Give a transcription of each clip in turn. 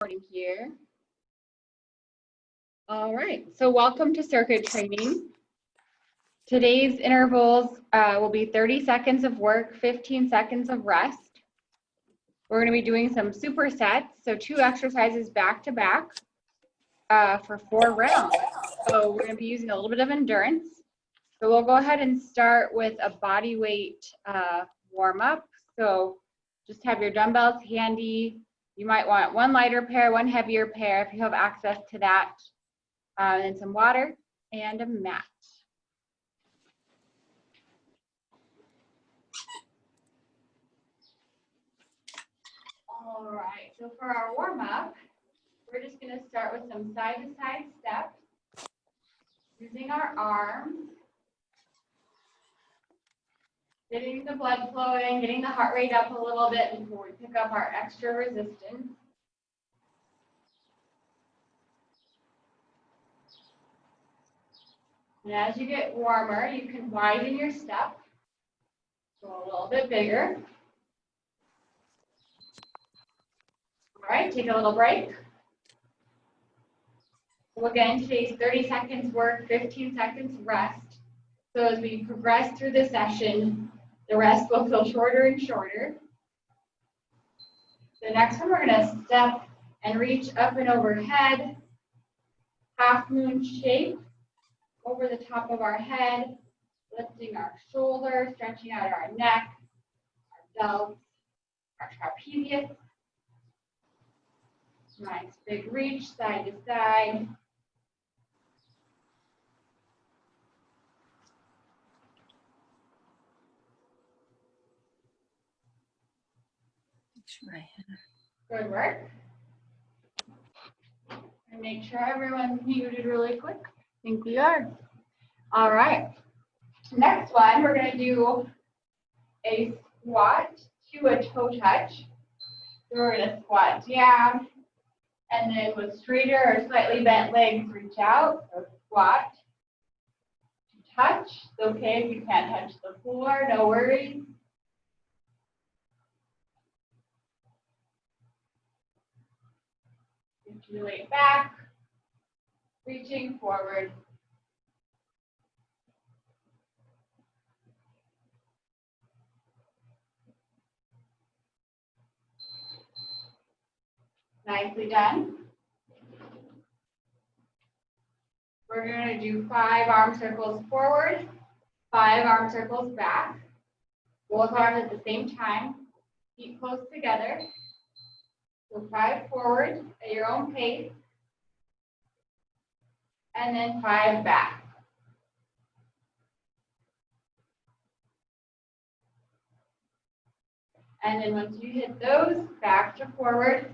Morning here. All right, so welcome to circuit training. Today's intervals will be 30 seconds of work, 15 seconds of rest. We're going to be doing some supersets, so 2 exercises back to back for 4 rounds. So we're going to be using a little bit of endurance. So we'll go ahead and start with a body weight warm up. So just have your dumbbells handy. You might want 1 lighter pair, 1 heavier pair if you have access to that, and some water and a mat. All right, so for our warm up, we're just going to start with some side-to-side steps using our arms, getting the blood flowing, getting the heart rate up a little bit before we pick up our extra resistance. And as you get warmer, you can widen your step, go a little bit bigger. All right, take a little break. So again, today's 30 seconds work, 15 seconds rest. So as we progress through the session, the rest will feel shorter and shorter. The next one, we're going to step and reach up and overhead, half moon shape over the top of our head, lifting our shoulders, stretching out our neck, our delts, our trapezius. Nice big reach, side to side. Good work. And make sure everyone's muted really quick. I think we are. All right. Next one, we're going to do a squat to a toe touch. So we're going to squat down, and then with straighter or slightly bent legs, reach out. So squat to touch. It's okay if you can't touch the floor, no worries. Lift your weight back, reaching forward. Nicely done. We're going to do 5 arm circles forward, 5 arm circles back. Both arms at the same time, feet close together. So 5 forward at your own pace, and then 5 back. And then once you hit those, back to forward.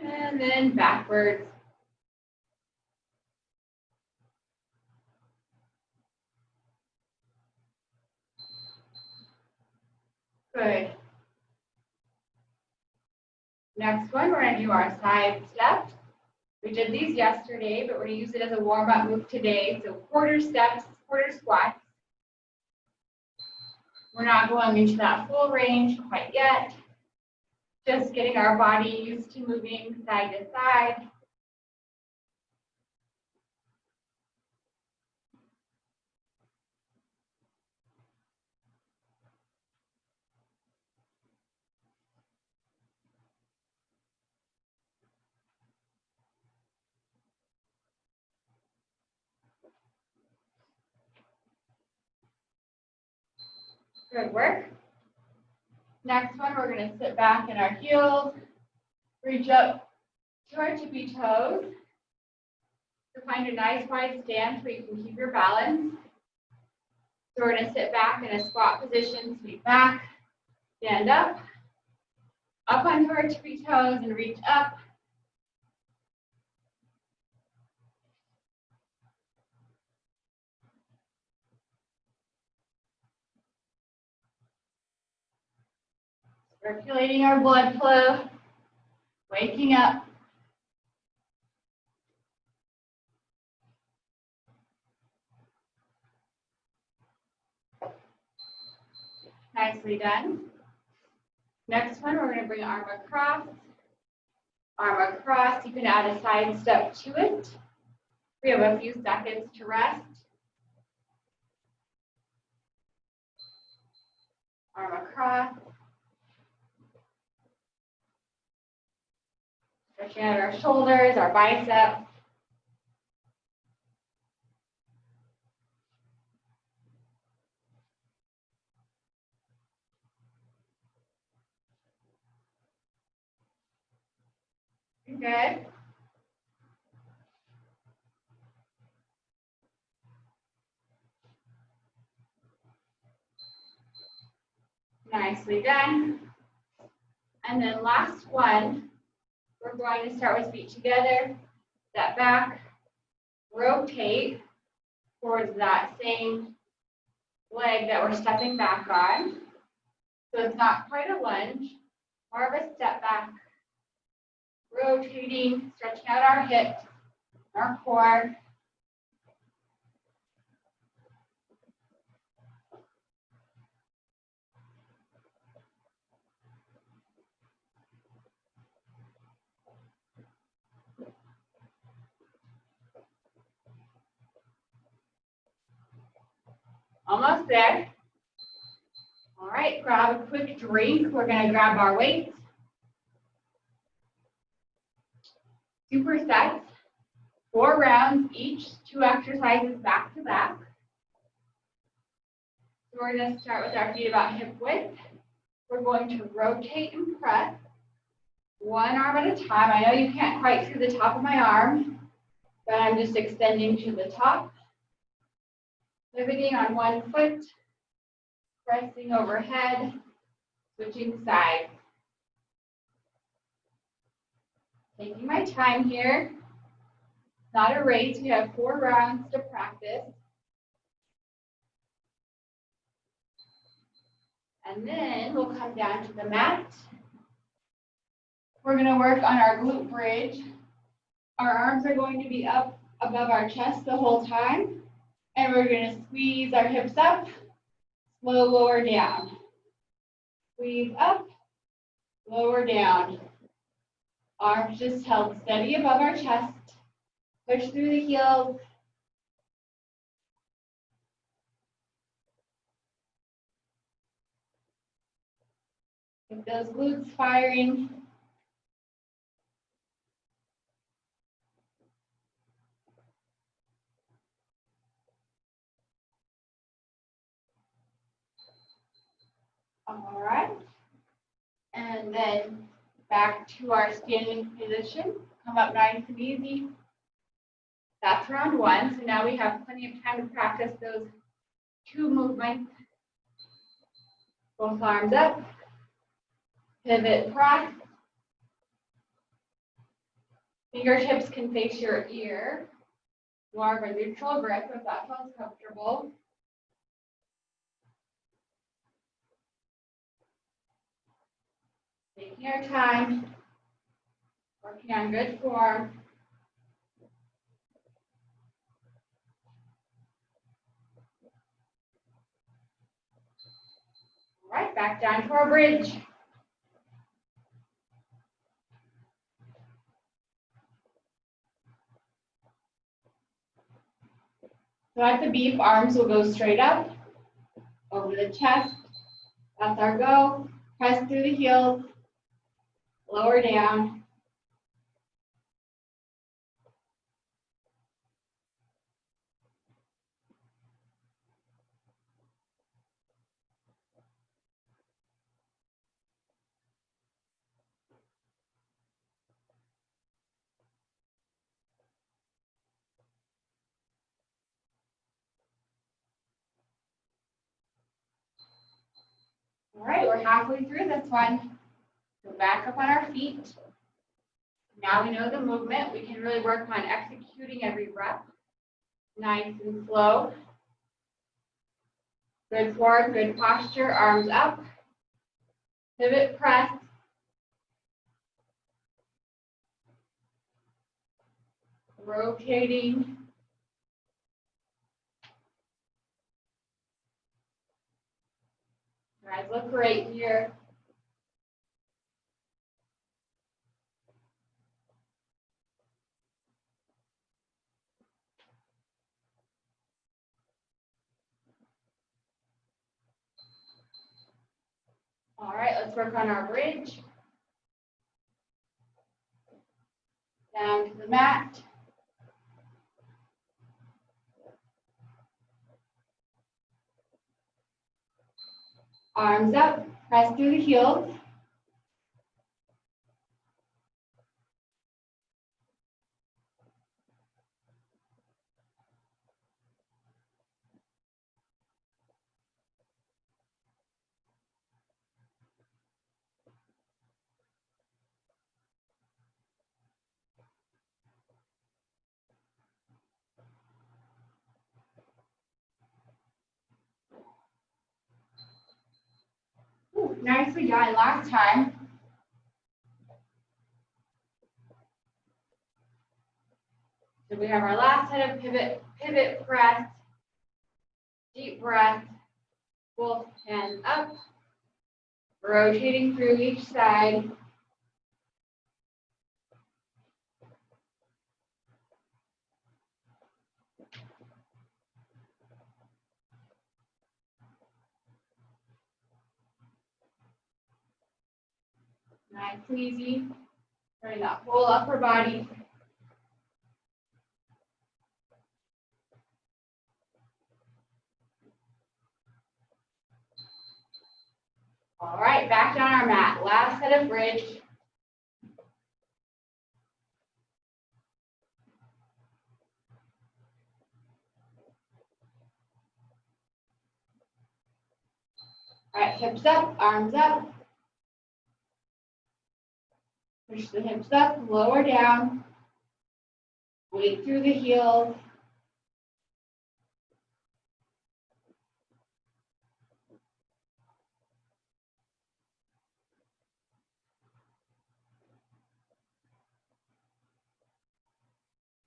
And then backwards. Good. Next one, we're going to do our side steps. We did these yesterday, but we're going to use it as a warm-up move today. So quarter steps, quarter squats. We're not going into that full range quite yet. Just getting our body used to moving side to side. Good work. Next one, we're going to sit back in our heels, reach up to our tippy toes to find a nice wide stance where you can keep your balance. So we're going to sit back in a squat position, sweep back, stand up onto our tippy toes and reach up. Circulating our blood flow, waking up. Nicely done. Next one, we're going to bring arm across. Arm across. You can add a side step to it. We have a few seconds to rest. Arm across. Stretching out our shoulders, our biceps. Good. Nicely done. And then last one, we're going to start with feet together, step back, rotate towards that same leg that we're stepping back on. So it's not quite a lunge, more of a step back, rotating, stretching out our hips, our core. Almost there. All right, grab a quick drink. We're going to grab our weights. Supersets, 4 rounds each, 2 exercises back to back. So we're going to start with our feet about hip width. We're going to rotate and press, one arm at a time. I know you can't quite see the top of my arm, but I'm just extending to the top. Pivoting on one foot, pressing overhead, switching sides. Taking my time here. Not a race, we have 4 rounds to practice. And then we'll come down to the mat. We're gonna work on our glute bridge. Our arms are going to be up above our chest the whole time. And we're gonna squeeze our hips up, slow lower down. Squeeze up, lower down. Arms just held steady above our chest. Push through the heels. Get those glutes firing. All right. And then back to our standing position. Come up nice and easy. That's round 1. So now we have plenty of time to practice those 2 movements. Both arms up. Pivot, press. Fingertips can face your ear. More of a neutral grip if that feels comfortable. Taking our time. Working on good form. All right, back down to our bridge. So at the beep, arms will go straight up, over the chest. That's our go. Press through the heels, lower down. All right, we're halfway through this one. So back up on our feet. Now we know the movement. We can really work on executing every rep. Nice and slow. Good form, good posture, arms up. Pivot, press. Rotating. Guys, look right here. All right, let's work on our bridge. Down to the mat. Arms up, press through the heels. Ooh, nicely done last time. So we have our last set of pivot press, deep breath, both hands up, rotating through each side. Nice and easy. Turn that whole upper body. All right, back down our mat. Last set of bridge. All right, hips up, arms up. Push the hips up, lower down. Weight through the heels.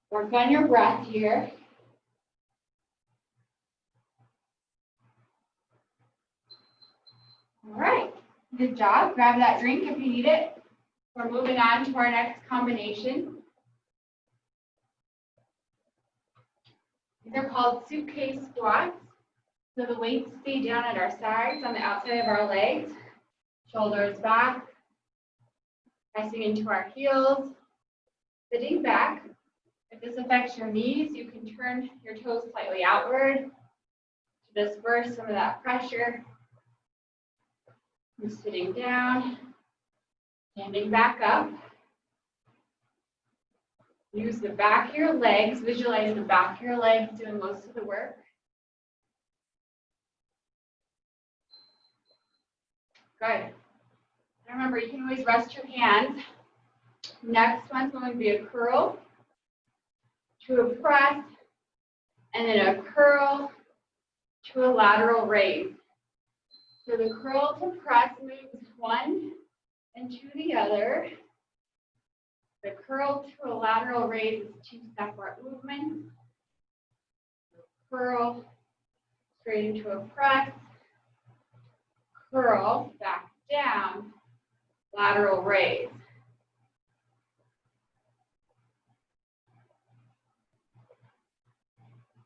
Work on your breath here. All right, good job. Grab that drink if you need it. We're moving on to our next combination. These are called suitcase squats. So the weights stay down at our sides on the outside of our legs. Shoulders back, pressing into our heels, sitting back. If this affects your knees, you can turn your toes slightly outward to disperse some of that pressure. I'm sitting down, standing back up. Use the back of your legs, visualize the back of your legs doing most of the work. Good. Remember, you can always rest your hands. Next one's going to be a curl to a press, and then a curl to a lateral raise. So the curl to press moves one and to the other. The curl to a lateral raise is two separate movements. Curl straight into a press, curl back down, lateral raise.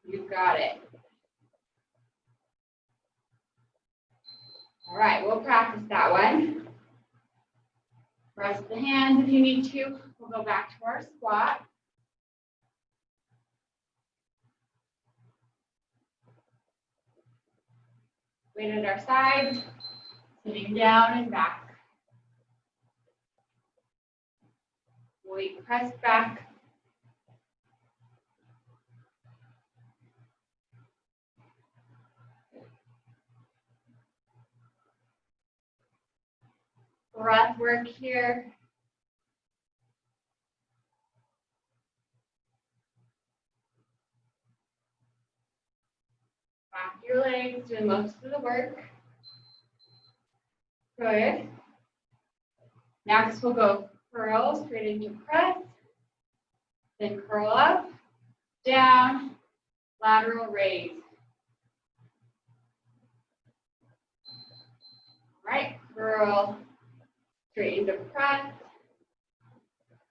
You've got it. All right, we'll practice that one. Rest the hands if you need to. We'll go back to our squat. Weight at our sides, sitting down and back. Weight pressed back. Breath work here. Back your legs, doing most of the work. Good. Next, we'll go curl straight into press. Then curl up, down, lateral raise. All right, curl straight into press.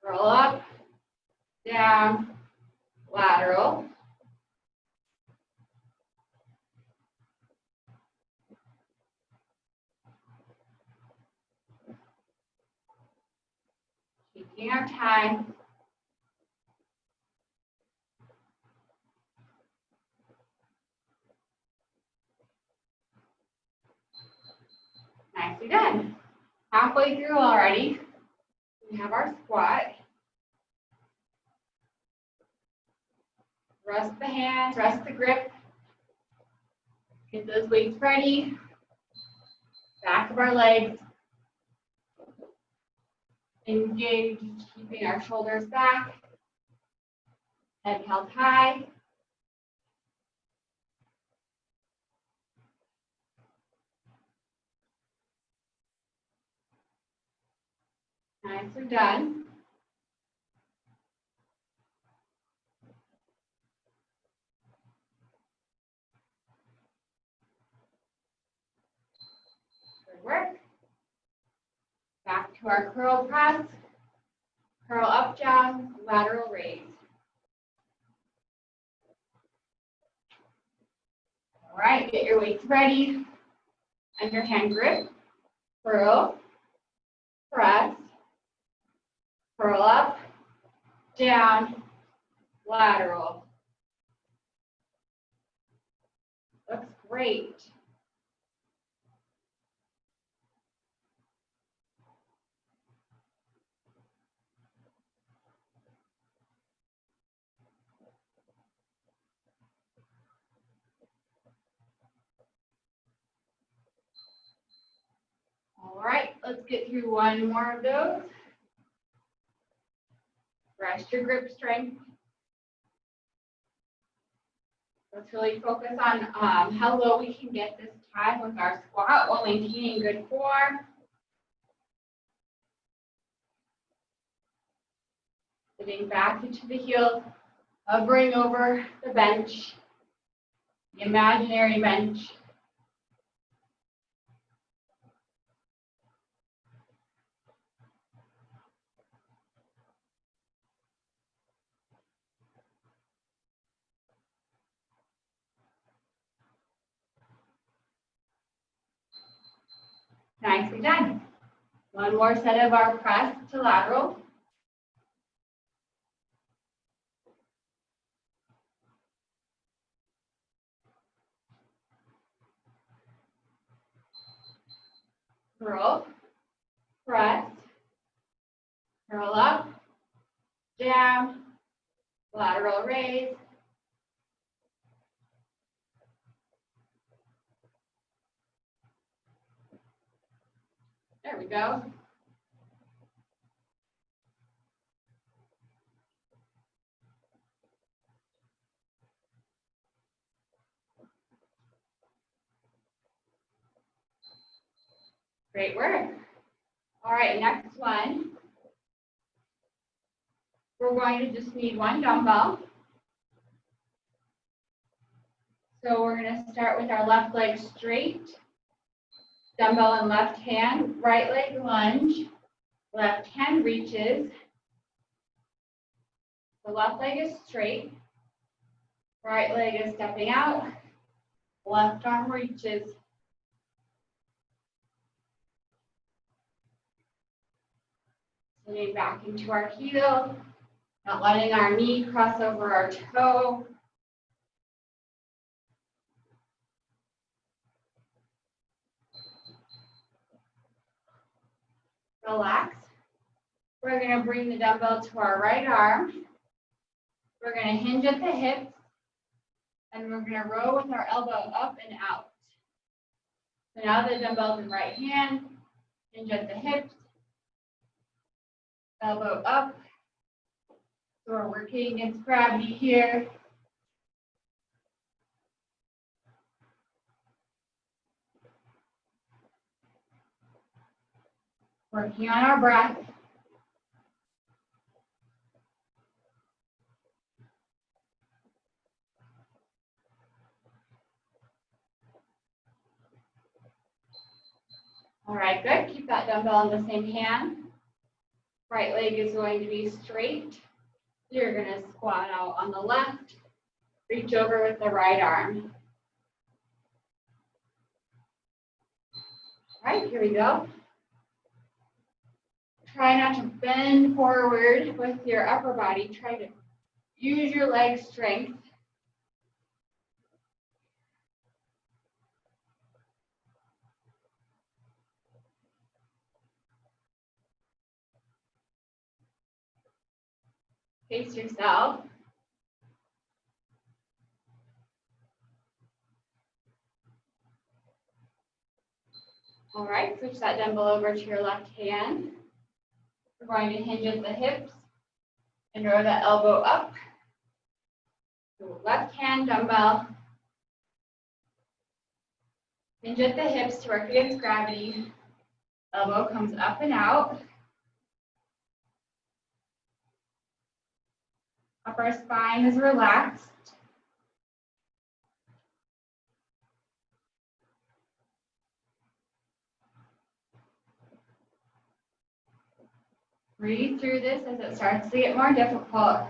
Curl up, down, lateral. Taking our time. Nicely done. Halfway through already. We have our squat. Rest the hands, rest the grip. Get those weights ready. Back of our legs. Engaged, keeping our shoulders back. Head held high. Nicely done. Good work. Back to our curl press. Curl up, down, lateral raise. All right, get your weights ready. Underhand grip. Curl, press, curl up, down, lateral. Looks great. All right, let's get through one more of those. Rest your grip strength. Let's really focus on how low we can get this time with our squat while maintaining good form. Sitting back into the heels, hovering over the bench, the imaginary bench. Nicely done. One more set of our press to lateral. Curl, press, curl up, down, lateral raise. There we go. Great work. All right, next one. We're going to just need one dumbbell. So we're going to start with our left leg straight. Dumbbell in left hand, right leg lunge. Left hand reaches. The left leg is straight. Right leg is stepping out. Left arm reaches. Sitting back into our heel, not letting our knee cross over our toe. Relax. We're going to bring the dumbbell to our right arm. We're going to hinge at the hips, and we're going to row with our elbow up and out. So now the dumbbell's in right hand, hinge at the hips, elbow up. So we're working against gravity here. Working on our breath. All right, good. Keep that dumbbell in the same hand. Right leg is going to be straight. You're going to squat out on the left. Reach over with the right arm. All right, here we go. Try not to bend forward with your upper body. Try to use your leg strength. Pace yourself. All right, switch that dumbbell over to your left hand. We're going to hinge at the hips and roll that elbow up. So left hand dumbbell. Hinge at the hips to work against gravity. Elbow comes up and out. Upper spine is relaxed. Breathe through this as it starts to get more difficult. All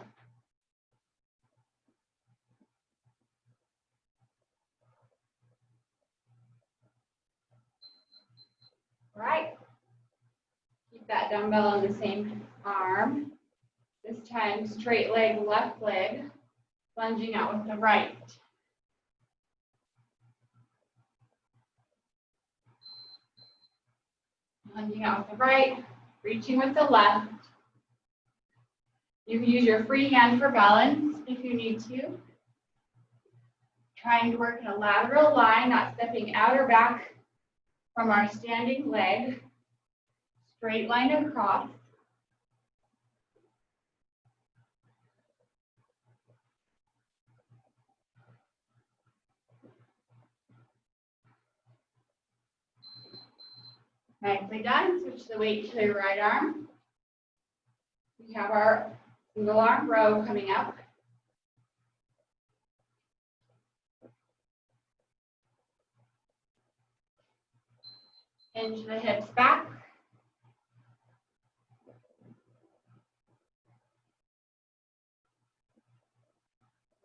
right. Keep that dumbbell on the same arm. This time, straight leg, left leg, lunging out with the right. Lunging out with the right, reaching with the left. You can use your free hand for balance if you need to. Trying to work in a lateral line, not stepping out or back from our standing leg. Straight line across. Nicely done. Switch the weight to your right arm. We have our single arm row coming up. Hinge the hips back.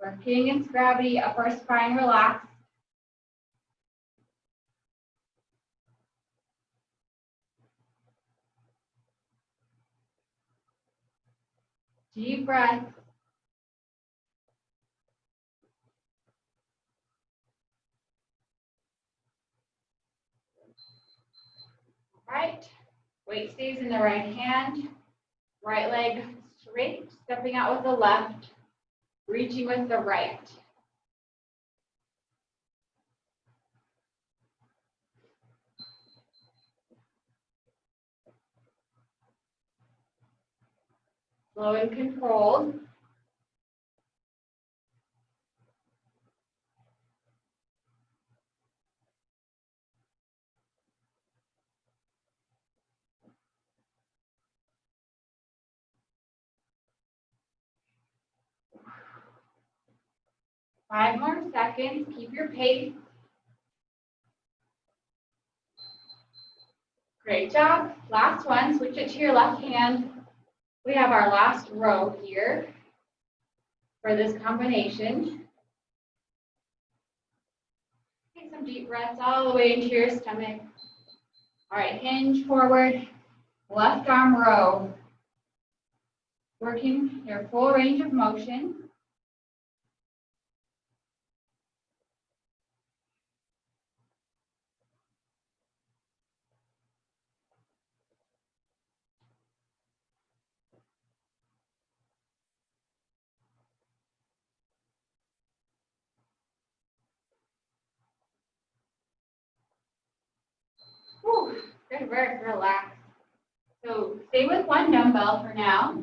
Working against gravity, upper spine relaxed. Deep breath. All right. Weight stays in the right hand. Right leg straight, stepping out with the left, reaching with the right. Slow and controlled. Five more seconds. Keep your pace. Great job. Last one. Switch it to your left hand. We have our last row here for this combination. Take some deep breaths all the way into your stomach. All right, hinge forward, left arm row. Working your full range of motion. Whew, good work, relax. So stay with one dumbbell for now.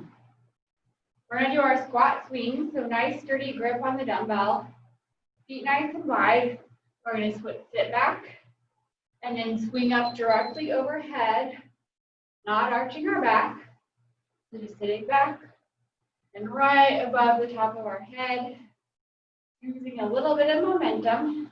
We're gonna do our squat swing, so nice sturdy grip on the dumbbell. Feet nice and wide. We're gonna sit back and then swing up directly overhead, not arching our back. So just sitting back and right above the top of our head, using a little bit of momentum.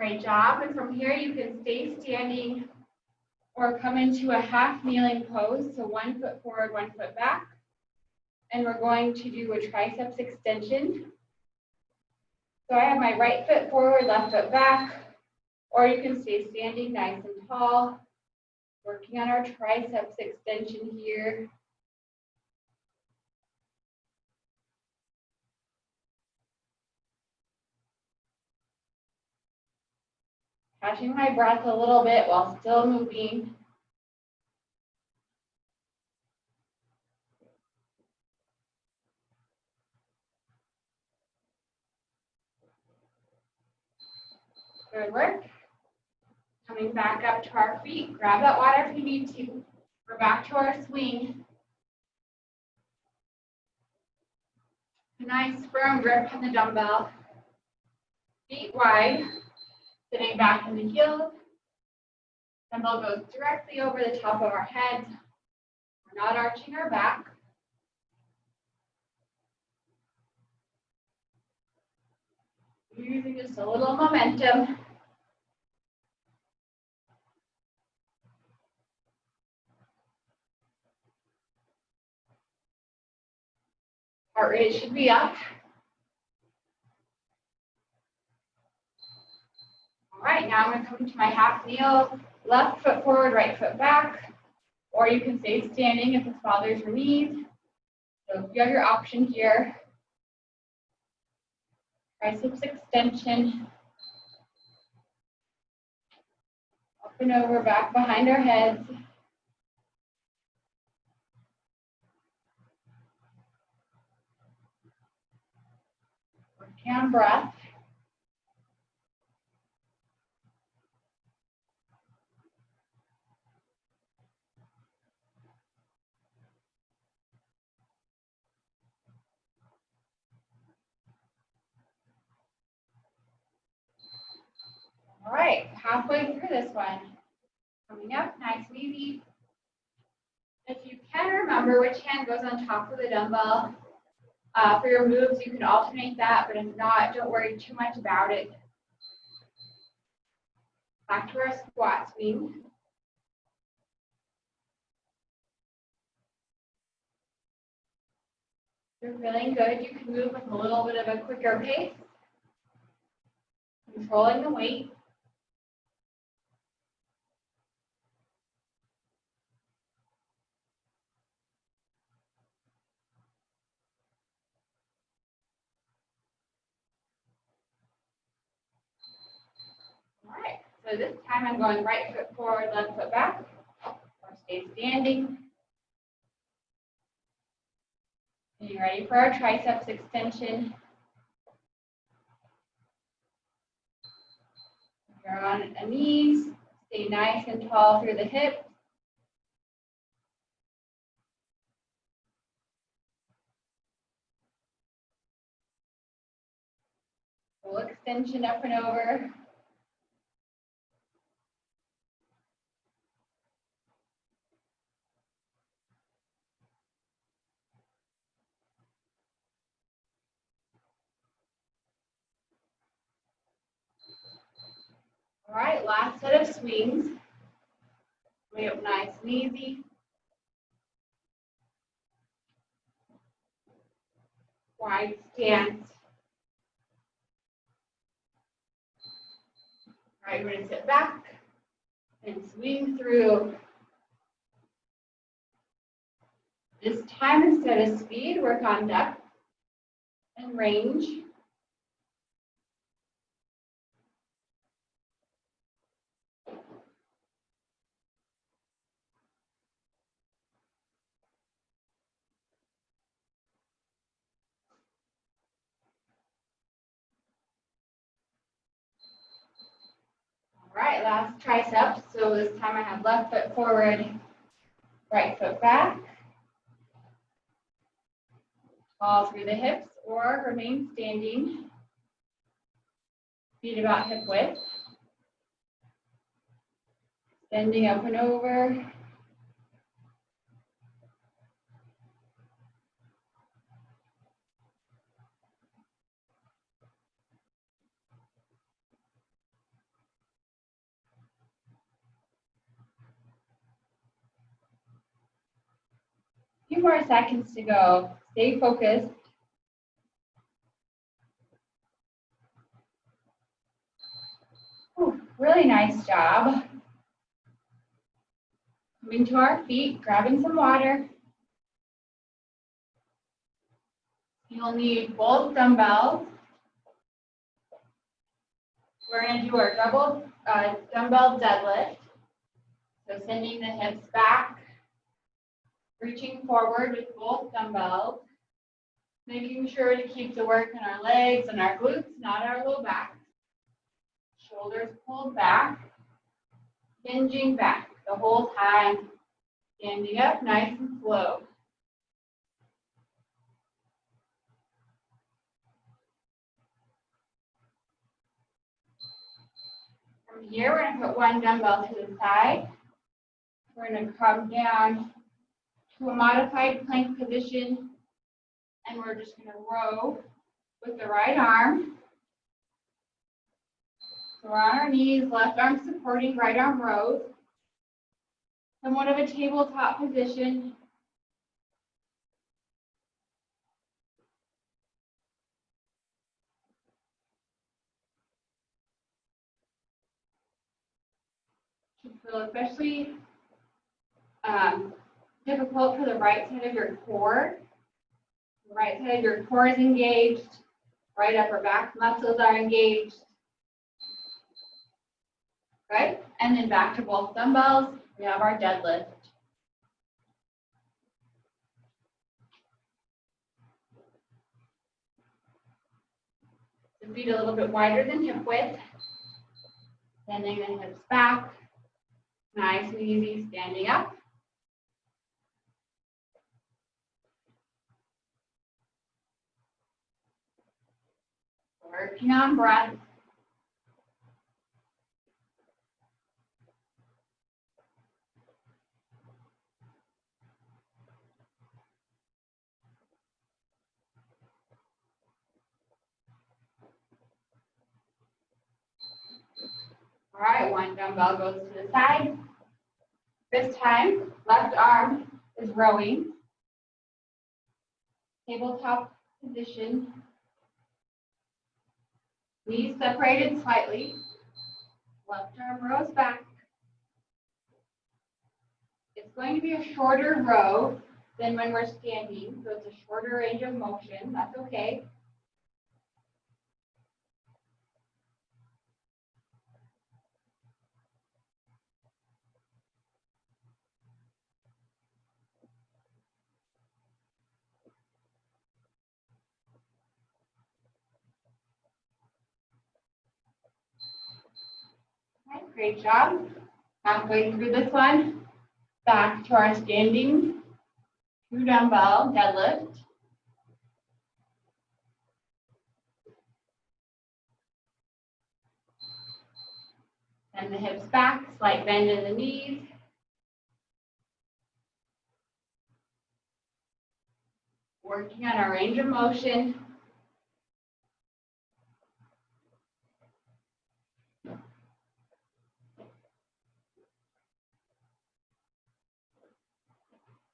Great job. And from here, you can stay standing or come into a half kneeling pose. So 1 foot forward, 1 foot back. And we're going to do a triceps extension. So I have my right foot forward, left foot back, or you can stay standing nice and tall, working on our triceps extension here. Catching my breath a little bit while still moving. Good work. Coming back up to our feet. Grab that water if you need to. We're back to our swing. A nice firm grip on the dumbbell. Feet wide. Sitting back in the heels. Dumbbell goes directly over the top of our heads. We're not arching our back. Using just a little momentum. Heart rate should be up. All right, now I'm going to come into my half kneel, left foot forward, right foot back, or you can stay standing if this bothers your knees. So you have your option here. Triceps extension. Up and over, back behind our heads. Working on breath. All right, halfway through this one. Coming up, nice and easy. If you can remember which hand goes on top of the dumbbell, for your moves, you can alternate that, but if not, don't worry too much about it. Back to our squat swing. If you're feeling good, you can move with a little bit of a quicker pace. Controlling the weight. All right, so this time I'm going right foot forward, left foot back, or stay standing. Getting ready for our triceps extension. If you're on a knees, stay nice and tall through the hips. Full extension up and over. All right, last set of swings. Way up nice and easy. Wide stance. All right, we're going to sit back and swing through. This time, instead of speed, work on depth and range. All right, last triceps. So this time I have left foot forward, right foot back. Tall through the hips or remain standing. Feet about hip width. Bending up and over. few more seconds to go. Stay focused. Ooh, really nice job. Coming to our feet, grabbing some water. You'll need both dumbbells. We're going to do our double dumbbell deadlift. So sending the hips back, reaching forward with both dumbbells, making sure to keep the work in our legs and our glutes, not our low back. Shoulders pulled back, hinging back the whole time, standing up nice and slow. From here, we're going to put one dumbbell to the side. We're going to come down to a modified plank position, and we're just going to row with the right arm. So we're on our knees, left arm supporting, right arm rows. Somewhat of a tabletop position. Should feel especially difficult for the right side of your core. The right side of your core is engaged. Right upper back muscles are engaged. Good. And then back to both dumbbells. We have our deadlift. The feet a little bit wider than hip width. Sending the hips back. Nice and easy, standing up. Working on breath. All right, one dumbbell goes to the side. This time, left arm is rowing. Tabletop position. Knees separated slightly. Left arm rows back. It's going to be a shorter row than when we're standing, so it's a shorter range of motion. That's okay. All right, great job. Halfway through this one, back to our standing 2 dumbbell deadlift. Send the hips back, slight bend in the knees. Working on our range of motion.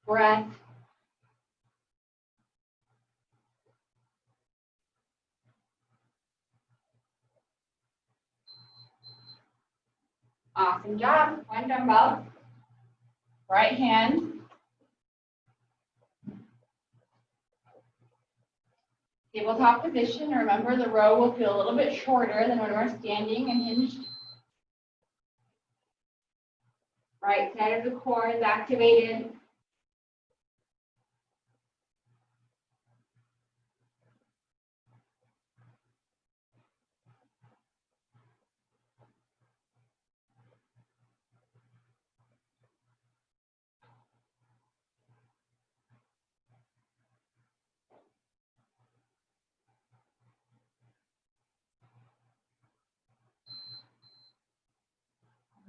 Breath. Awesome job. One dumbbell. Right hand. Tabletop position. Remember, the row will feel a little bit shorter than when we're standing and hinged. Right side of the core is activated.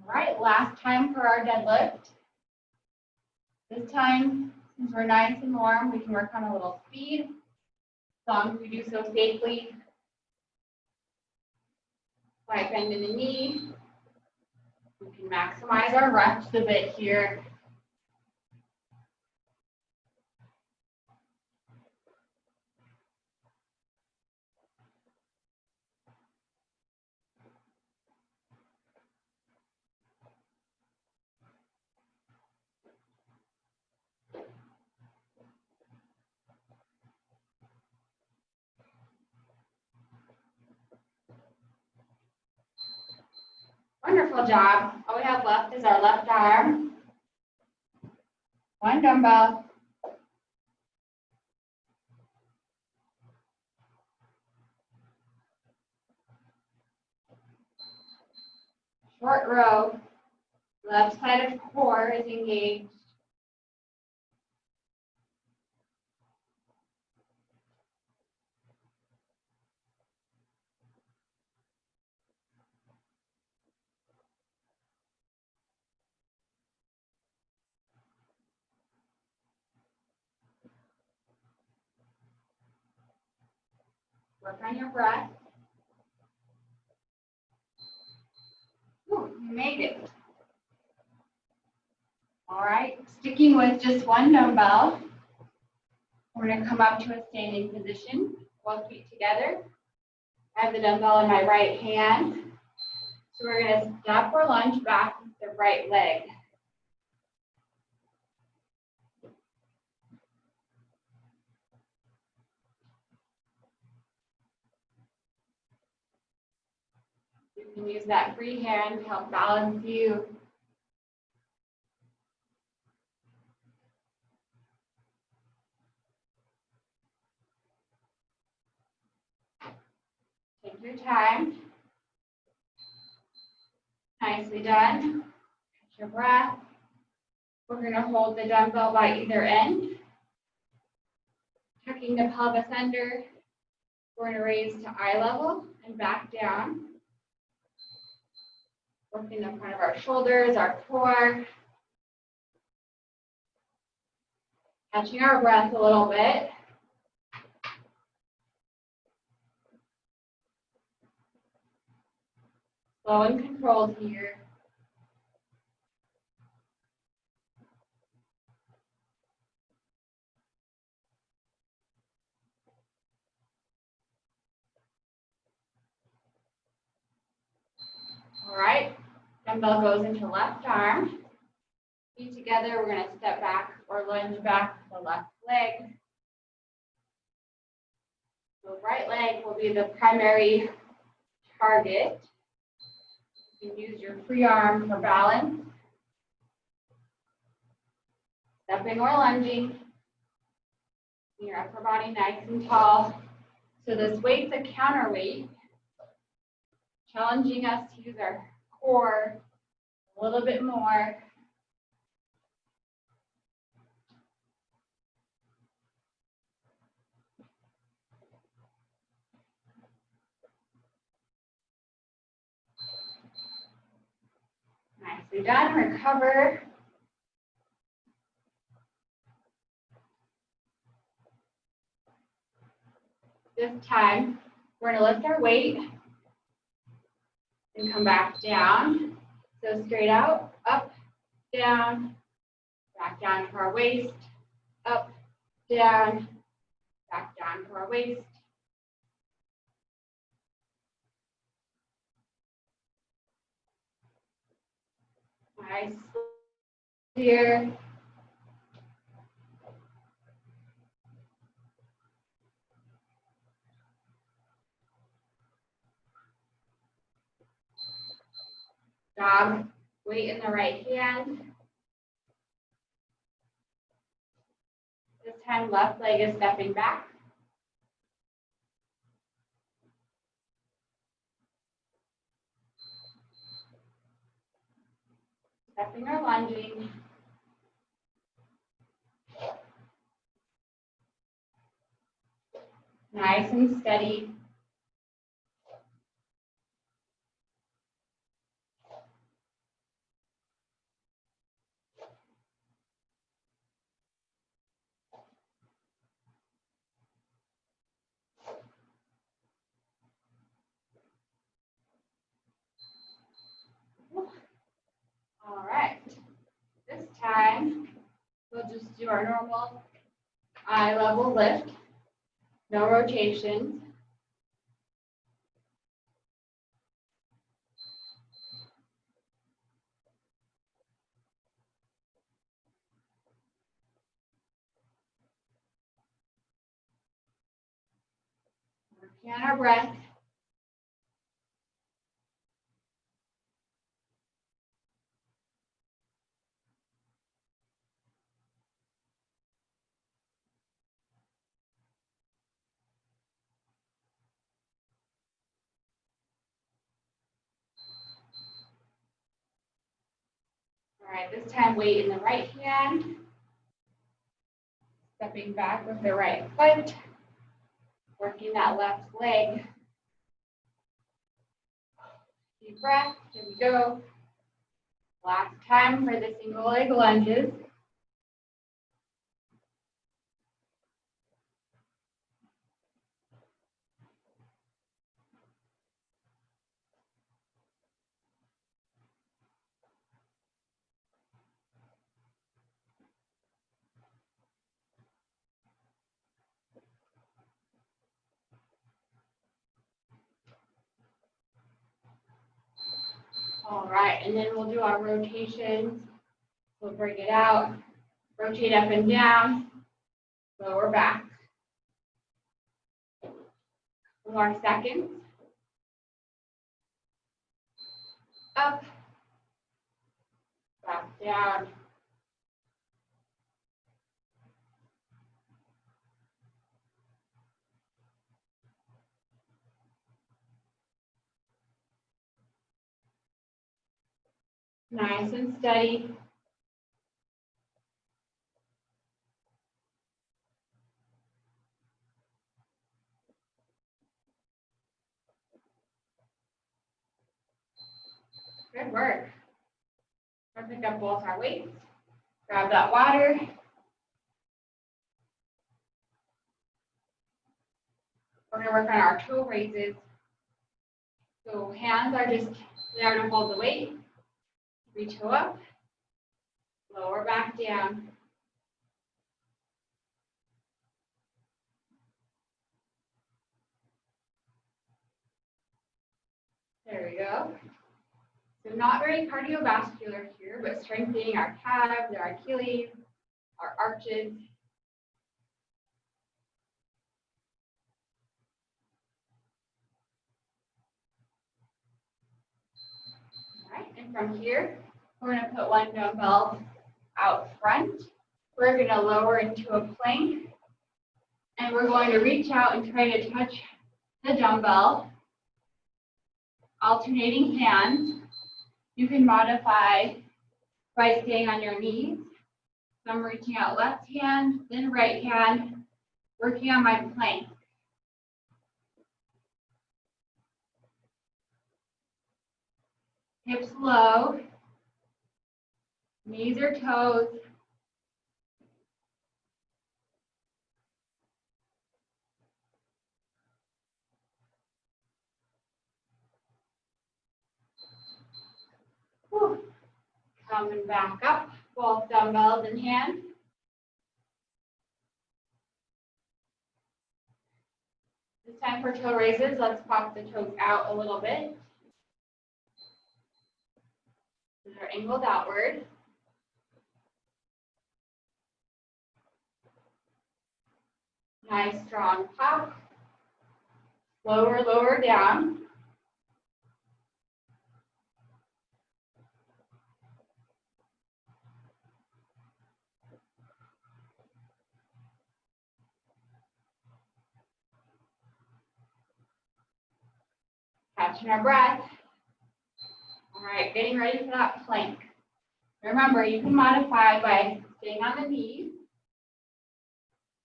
All right, last time for our deadlift. This time, since we're nice and warm, we can work on a little speed, as long as we do so safely. Slight bend in the knee. We can maximize our reps a bit here. Wonderful job. All we have left is our left arm. One dumbbell. Short row. Left side of core is engaged. Work on your breath. Ooh, you made it. All right, sticking with just one dumbbell. We're going to come up to a standing position, both feet together. I have the dumbbell in my right hand. So we're going to step or lunge back with the right leg. You can use that free hand to help balance you. Take your time. Nicely done. Catch your breath. We're going to hold the dumbbell by either end. Tucking the pelvis under. We're going to raise to eye level and back down. Working the front of our shoulders, our core. Catching our breath a little bit. Slow and controlled here. All right, dumbbell goes into left arm. Feet together, we're going to step back or lunge back with the left leg. The right leg will be the primary target. You can use your free arm for balance. Stepping or lunging. Your upper body nice and tall. So this weight's a counterweight, challenging us to use our core a little bit more. Nicely done. Recover. This time, we're going to lift our weight and come back down. So straight out, up, down, back down to our waist, up, down, back down to our waist. Nice. Here. Dog, weight in the right hand. This time, left leg is stepping back. Stepping or lunging. Nice and steady. All right. This time, we'll just do our normal eye level lift. No rotations. Working on our breath. right, this time weight in the right hand. Stepping back with the right foot. Working that left leg. Deep breath. Here we go. Last time for the single leg lunges. All right, and then we'll do our rotations. We'll bring it out, rotate up and down, lower back. More seconds. Up, back down. Nice and steady. Good work. We're going to pick up both our weights. Grab that water. We're going to work on our toe raises. So hands are just there to hold the weight. Reach toe up, lower back down. There we go. So not very cardiovascular here, but strengthening our calves, our Achilles, our arches. All right, and from here, we're going to put one dumbbell out front. We're going to lower into a plank, and we're going to reach out and try to touch the dumbbell, alternating hands. You can modify by staying on your knees. So I'm reaching out left hand, then right hand, working on my plank. Hips low, knees or toes. Whew. Coming back up, both dumbbells in hand. This time for toe raises, let's pop the toes out a little bit. These are angled outward. Nice strong pop. Lower, lower down. Catching our breath. All right, getting ready for that plank. Remember, you can modify by staying on the knees.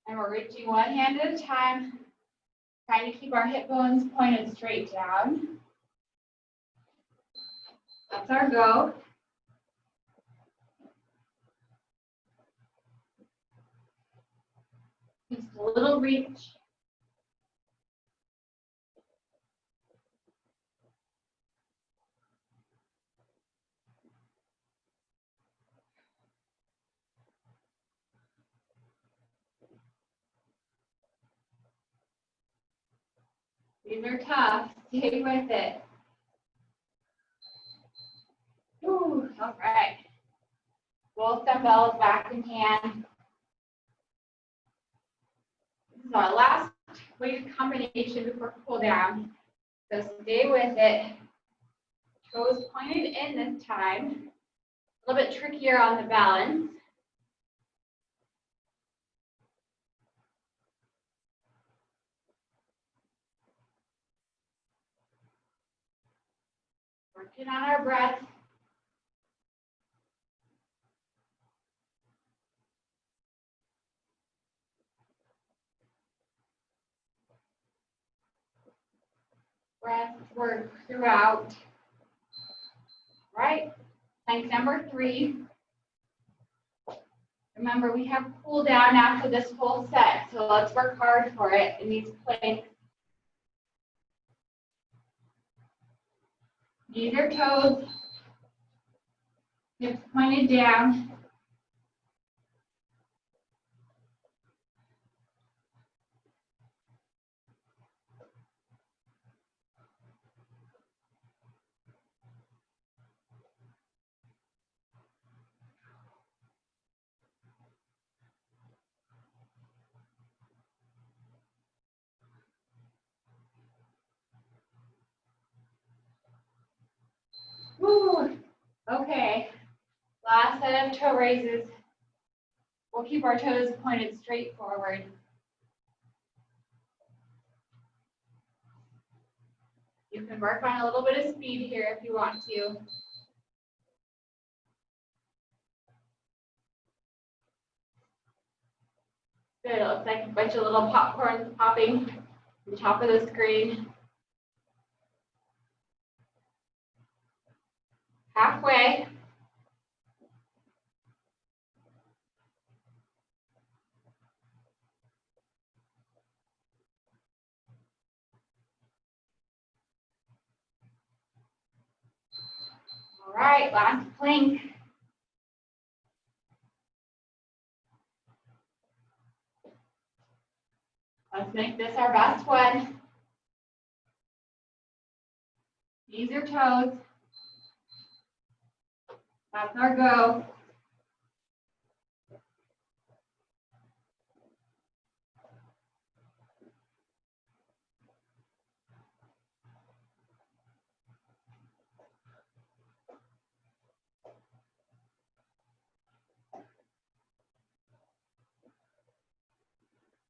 And we're reaching one hand at a time, trying to keep our hip bones pointed straight down. That's our go. Just a little reach. These are tough. Stay with it. Ooh, all right. Both dumbbells back in hand. This is our last weight combination before cool down. So stay with it. Toes pointed in this time. A little bit trickier on the balance. Working on our breath. breath work throughout. Right, plank number 3. Remember, we have cool down after this whole set, so let's work hard for it in these planks. Knees or toes, hips pointed down. Woo. Okay, last set of toe raises. We'll keep our toes pointed straight forward. You can work on a little bit of speed here if you want to. Good, it looks like a bunch of little popcorns popping on the top of the screen. Halfway. All right, last plank. Let's make this our best one. Knees or toes. That's our go.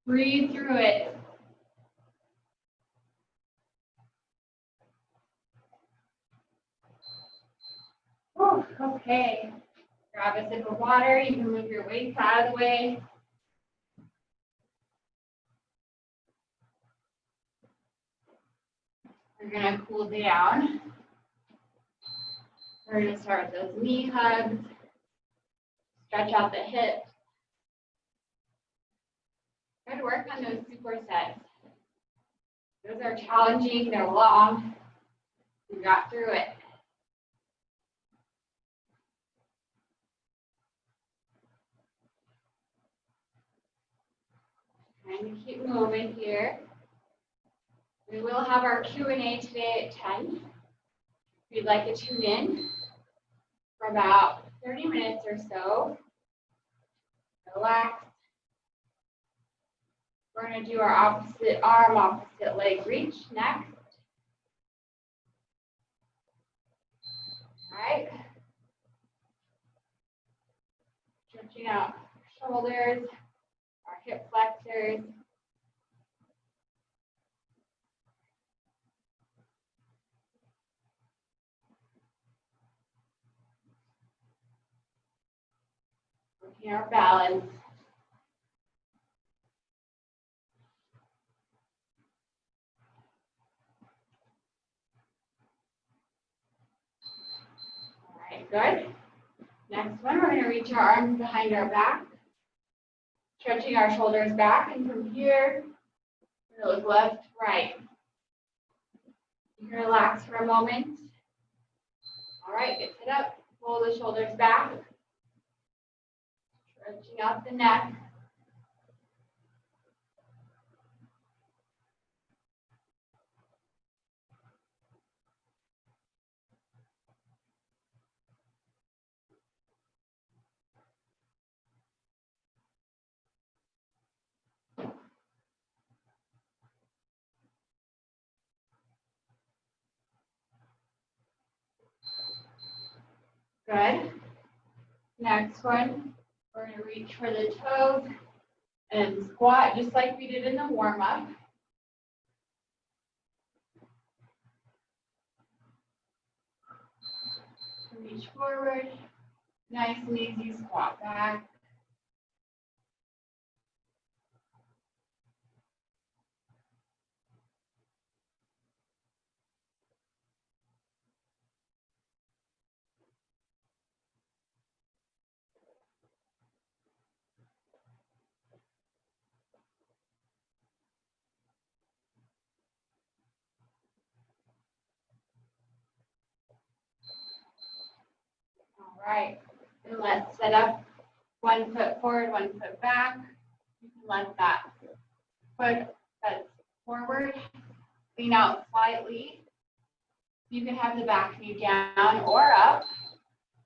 Breathe through it. Whew, okay. Grab a sip of water. You can move your weights out of the way. We're going to cool down. We're going to start with those knee hugs. Stretch out the hips. Try to work on those supersets. Those are challenging, they're long. We got through it. Trying to keep moving here. We will have our Q&A today at 10. If you'd like to tune in for about 30 minutes or so, relax. We're going to do our opposite arm, opposite leg reach next. All right. Stretching out our shoulders, our hip flexors. Working our balance. All right, good. Next one, we're going to reach our arms behind our back, stretching our shoulders back, and from here, we're going to look left, right. You can relax for a moment. All right, get sit up, pull the shoulders back, stretching out the neck. Good. Next one, we're going to reach for the toes and squat just like we did in the warm-up. Reach forward, nice and easy squat back. right, and let's set up 1 foot forward, 1 foot back. You can let that foot that's forward lean out slightly. You can have the back knee down or up,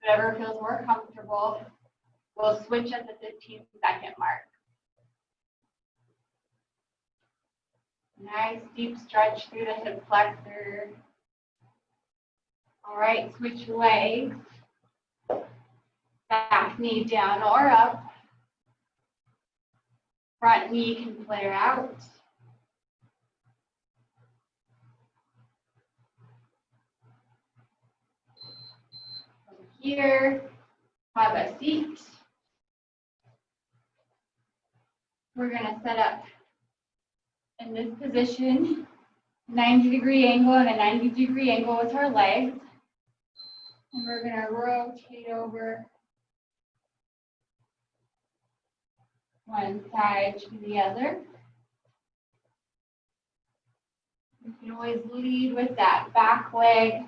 whatever feels more comfortable. We'll switch at the 15-second mark. Nice deep stretch through the hip flexor. All right, switch legs. Back knee down or up. Front knee can flare out. From here, have a seat. We're going to set up in this position, 90-degree angle and a 90-degree angle with our legs. And we're going to rotate over one side to the other. You can always lead with that back leg.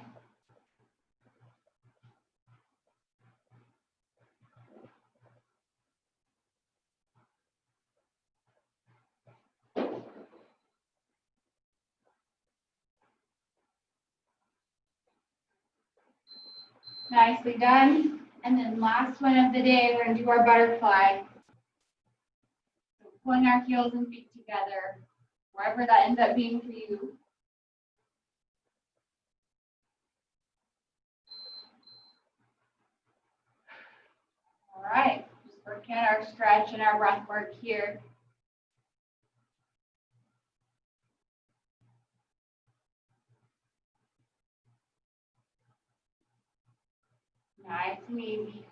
Nicely done. And then last one of the day, we're going to do our butterfly. So pulling our heels and feet together, wherever that ends up being for you. All right, just working on our stretch and our breath work here. Nice and easy.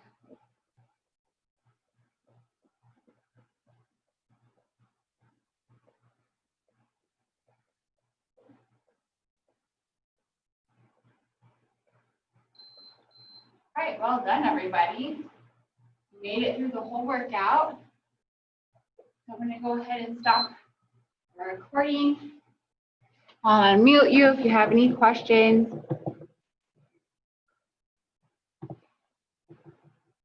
All right, well done, everybody. You made it through the whole workout. So I'm going to go ahead and stop the recording. I'll unmute you if you have any questions.